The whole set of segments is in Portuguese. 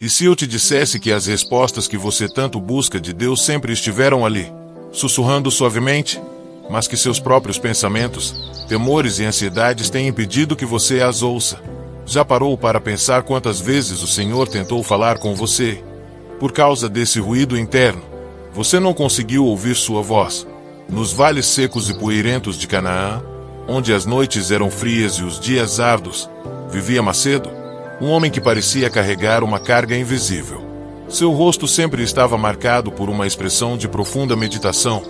E se eu te dissesse que as respostas que você tanto busca de Deus sempre estiveram ali, sussurrando suavemente, mas que seus próprios pensamentos, temores e ansiedades têm impedido que você as ouça? Já parou para pensar quantas vezes o Senhor tentou falar com você? Por causa desse ruído interno, você não conseguiu ouvir sua voz. Nos vales secos e poeirentos de Canaã, onde as noites eram frias e os dias árduos, vivia Macedo, um homem que parecia carregar uma carga invisível. Seu rosto sempre estava marcado por uma expressão de profunda meditação,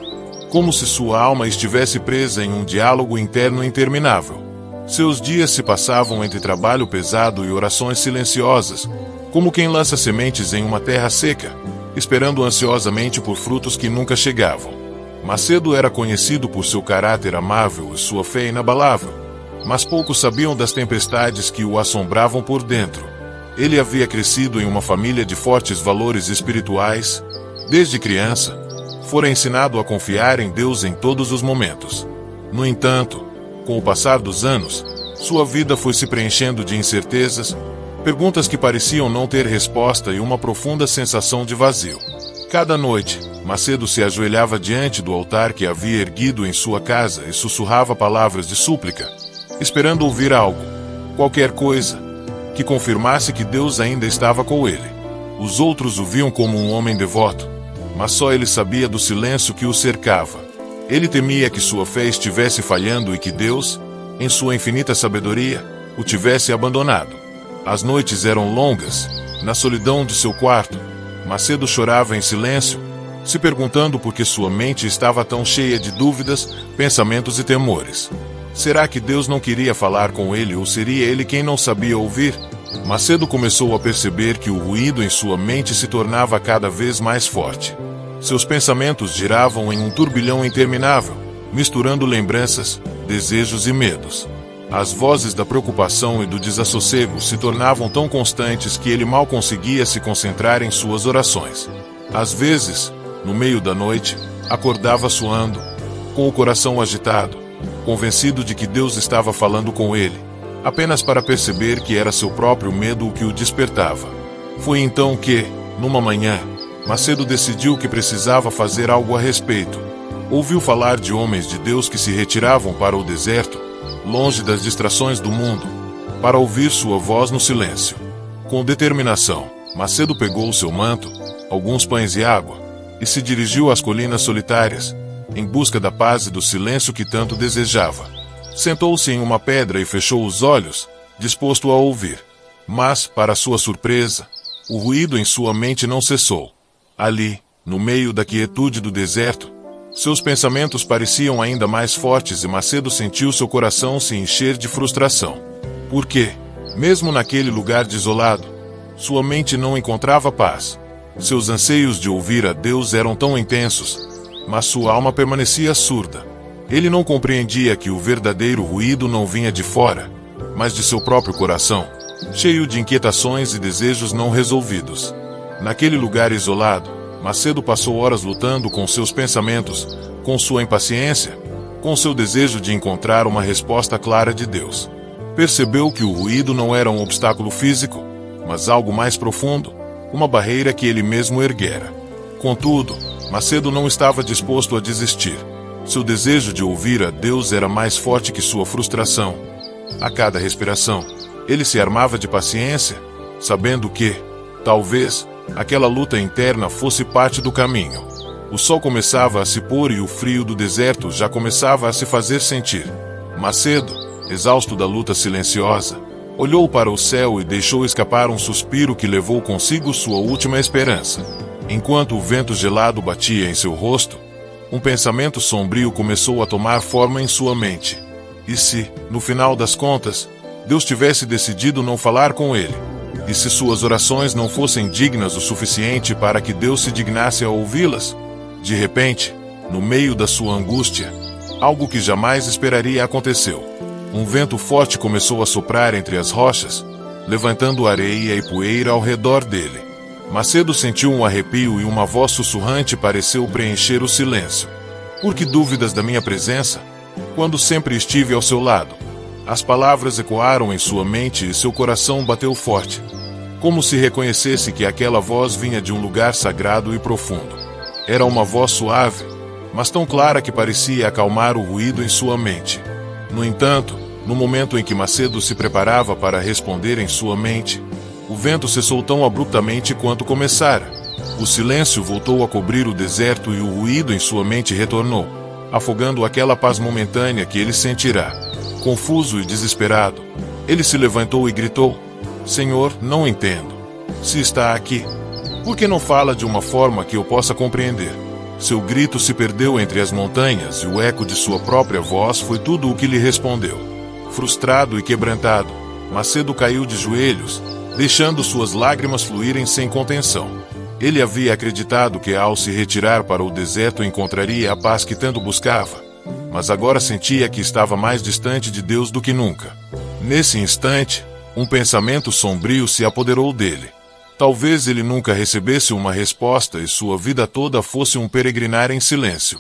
como se sua alma estivesse presa em um diálogo interno interminável. Seus dias se passavam entre trabalho pesado e orações silenciosas, como quem lança sementes em uma terra seca, esperando ansiosamente por frutos que nunca chegavam. Macedo era conhecido por seu caráter amável e sua fé inabalável, mas poucos sabiam das tempestades que o assombravam por dentro. Ele havia crescido em uma família de fortes valores espirituais. Desde criança, fora ensinado a confiar em Deus em todos os momentos. No entanto, com o passar dos anos, sua vida foi se preenchendo de incertezas, perguntas que pareciam não ter resposta e uma profunda sensação de vazio. Cada noite, Macedo se ajoelhava diante do altar que havia erguido em sua casa e sussurrava palavras de súplica, esperando ouvir algo, qualquer coisa, que confirmasse que Deus ainda estava com ele. Os outros o viam como um homem devoto, mas só ele sabia do silêncio que o cercava. Ele temia que sua fé estivesse falhando e que Deus, em sua infinita sabedoria, o tivesse abandonado. As noites eram longas. Na solidão de seu quarto, Macedo chorava em silêncio, se perguntando por que sua mente estava tão cheia de dúvidas, pensamentos e temores. Será que Deus não queria falar com ele ou seria ele quem não sabia ouvir? Macedo começou a perceber que o ruído em sua mente se tornava cada vez mais forte. Seus pensamentos giravam em um turbilhão interminável, misturando lembranças, desejos e medos. As vozes da preocupação e do desassossego se tornavam tão constantes que ele mal conseguia se concentrar em suas orações. Às vezes, no meio da noite, acordava suando, com o coração agitado, convencido de que Deus estava falando com ele, apenas para perceber que era seu próprio medo o que o despertava. Foi então que, numa manhã, Macedo decidiu que precisava fazer algo a respeito. Ouviu falar de homens de Deus que se retiravam para o deserto, longe das distrações do mundo, para ouvir sua voz no silêncio. Com determinação, Macedo pegou seu manto, alguns pães e água, e se dirigiu às colinas solitárias, em busca da paz e do silêncio que tanto desejava. Sentou-se em uma pedra e fechou os olhos, disposto a ouvir. Mas, para sua surpresa, o ruído em sua mente não cessou. Ali, no meio da quietude do deserto, seus pensamentos pareciam ainda mais fortes e Macedo sentiu seu coração se encher de frustração. Porque, mesmo naquele lugar desolado, sua mente não encontrava paz. Seus anseios de ouvir a Deus eram tão intensos, mas sua alma permanecia surda. Ele não compreendia que o verdadeiro ruído não vinha de fora, mas de seu próprio coração, cheio de inquietações e desejos não resolvidos. Naquele lugar isolado, Macedo passou horas lutando com seus pensamentos, com sua impaciência, com seu desejo de encontrar uma resposta clara de Deus. Percebeu que o ruído não era um obstáculo físico, mas algo mais profundo, uma barreira que ele mesmo erguera. Contudo, Macedo não estava disposto a desistir. Seu desejo de ouvir a Deus era mais forte que sua frustração. A cada respiração, ele se armava de paciência, sabendo que, talvez, aquela luta interna fosse parte do caminho. O sol começava a se pôr e o frio do deserto já começava a se fazer sentir. Macedo, exausto da luta silenciosa, olhou para o céu e deixou escapar um suspiro que levou consigo sua última esperança. Enquanto o vento gelado batia em seu rosto, um pensamento sombrio começou a tomar forma em sua mente. E se, no final das contas, Deus tivesse decidido não falar com ele? E se suas orações não fossem dignas o suficiente para que Deus se dignasse a ouvi-las? De repente, no meio da sua angústia, algo que jamais esperaria aconteceu. Um vento forte começou a soprar entre as rochas, levantando areia e poeira ao redor dele. Macedo sentiu um arrepio e uma voz sussurrante pareceu preencher o silêncio. Por que dúvidas da minha presença, quando sempre estive ao seu lado? As palavras ecoaram em sua mente e seu coração bateu forte. como se reconhecesse que aquela voz vinha de um lugar sagrado e profundo. Era uma voz suave, mas tão clara que parecia acalmar o ruído em sua mente. No entanto, no momento em que Macedo se preparava para responder em sua mente, o vento cessou tão abruptamente quanto começara. O silêncio voltou a cobrir o deserto e o ruído em sua mente retornou, afogando aquela paz momentânea que ele sentirá. Confuso e desesperado, ele se levantou e gritou: Senhor, não entendo. Se está aqui, por que não fala de uma forma que eu possa compreender? Seu grito se perdeu entre as montanhas e o eco de sua própria voz foi tudo o que lhe respondeu. Frustrado e quebrantado, Macedo caiu de joelhos, deixando suas lágrimas fluírem sem contenção. Ele havia acreditado que ao se retirar para o deserto encontraria a paz que tanto buscava, mas agora sentia que estava mais distante de Deus do que nunca. Nesse instante, um pensamento sombrio se apoderou dele. Talvez ele nunca recebesse uma resposta e sua vida toda fosse um peregrinar em silêncio.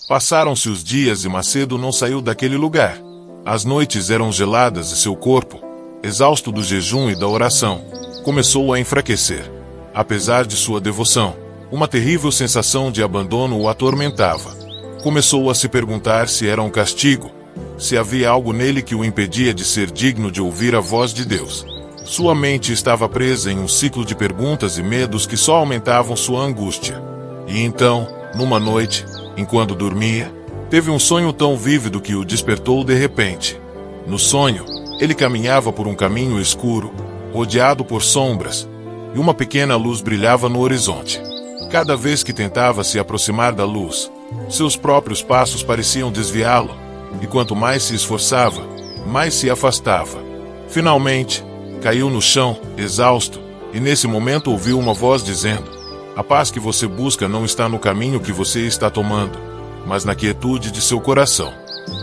Passaram-se os dias e Macedo não saiu daquele lugar. As noites eram geladas e seu corpo, exausto do jejum e da oração, começou a enfraquecer. Apesar de sua devoção, uma terrível sensação de abandono o atormentava. Começou a se perguntar se era um castigo, se havia algo nele que o impedia de ser digno de ouvir a voz de Deus. Sua mente estava presa em um ciclo de perguntas e medos que só aumentavam sua angústia. E então, numa noite, enquanto dormia, teve um sonho tão vívido que o despertou de repente. No sonho, ele caminhava por um caminho escuro, rodeado por sombras, e uma pequena luz brilhava no horizonte. Cada vez que tentava se aproximar da luz, seus próprios passos pareciam desviá-lo, e quanto mais se esforçava, mais se afastava. Finalmente, caiu no chão, exausto, e nesse momento ouviu uma voz dizendo: a paz que você busca não está no caminho que você está tomando, mas na quietude de seu coração.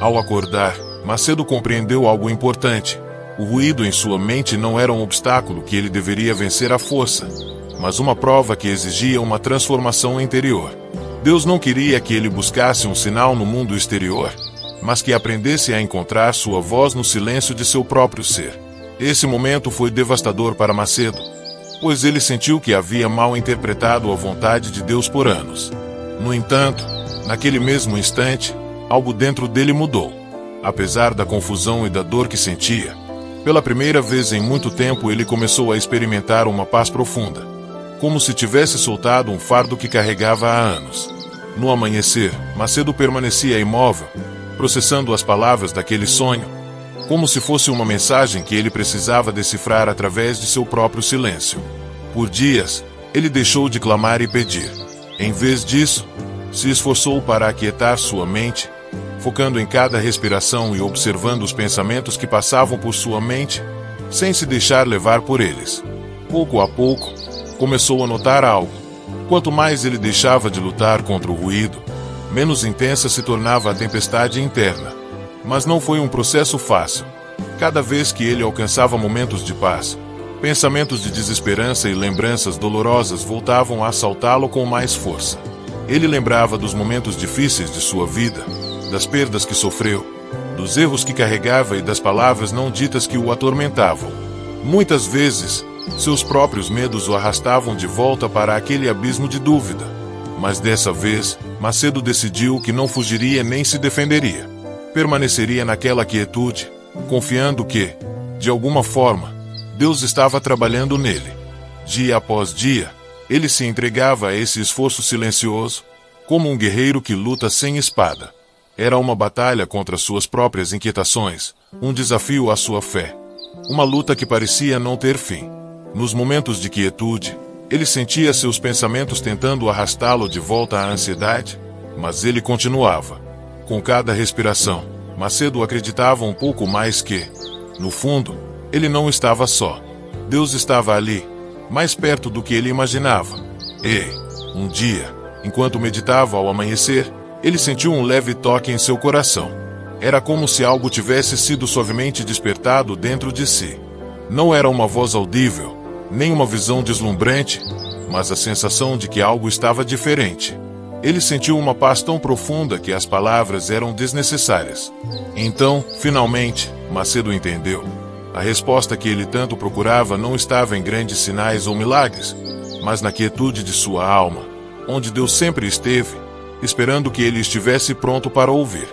Ao acordar, Macedo compreendeu algo importante. O ruído em sua mente não era um obstáculo que ele deveria vencer à força, mas uma prova que exigia uma transformação interior. Deus não queria que ele buscasse um sinal no mundo exterior, mas que aprendesse a encontrar sua voz no silêncio de seu próprio ser. Esse momento foi devastador para Macedo, pois ele sentiu que havia mal interpretado a vontade de Deus por anos. No entanto, naquele mesmo instante, algo dentro dele mudou. Apesar da confusão e da dor que sentia, pela primeira vez em muito tempo ele começou a experimentar uma paz profunda, como se tivesse soltado um fardo que carregava há anos. No amanhecer, Macedo permanecia imóvel, processando as palavras daquele sonho, como se fosse uma mensagem que ele precisava decifrar através de seu próprio silêncio. Por dias, ele deixou de clamar e pedir. Em vez disso, se esforçou para aquietar sua mente, focando em cada respiração e observando os pensamentos que passavam por sua mente, sem se deixar levar por eles. Pouco a pouco, começou a notar algo. Quanto mais ele deixava de lutar contra o ruído, menos intensa se tornava a tempestade interna. Mas não foi um processo fácil. Cada vez que ele alcançava momentos de paz, pensamentos de desesperança e lembranças dolorosas voltavam a assaltá-lo com mais força. Ele lembrava dos momentos difíceis de sua vida, das perdas que sofreu, dos erros que carregava e das palavras não ditas que o atormentavam. Muitas vezes, seus próprios medos o arrastavam de volta para aquele abismo de dúvida. Mas dessa vez, Macedo decidiu que não fugiria nem se defenderia. Permaneceria naquela quietude, confiando que, de alguma forma, Deus estava trabalhando nele. Dia após dia, ele se entregava a esse esforço silencioso, como um guerreiro que luta sem espada. Era uma batalha contra suas próprias inquietações, um desafio à sua fé. Uma luta que parecia não ter fim. Nos momentos de quietude, ele sentia seus pensamentos tentando arrastá-lo de volta à ansiedade, mas ele continuava. Com cada respiração, Macedo acreditava um pouco mais que, no fundo, ele não estava só. Deus estava ali, mais perto do que ele imaginava. E, um dia, enquanto meditava ao amanhecer, ele sentiu um leve toque em seu coração. Era como se algo tivesse sido suavemente despertado dentro de si. Não era uma voz audível, nem uma visão deslumbrante, mas a sensação de que algo estava diferente. Ele sentiu uma paz tão profunda que as palavras eram desnecessárias. Então, finalmente, Macedo entendeu. A resposta que ele tanto procurava não estava em grandes sinais ou milagres, mas na quietude de sua alma, onde Deus sempre esteve, esperando que ele estivesse pronto para ouvir.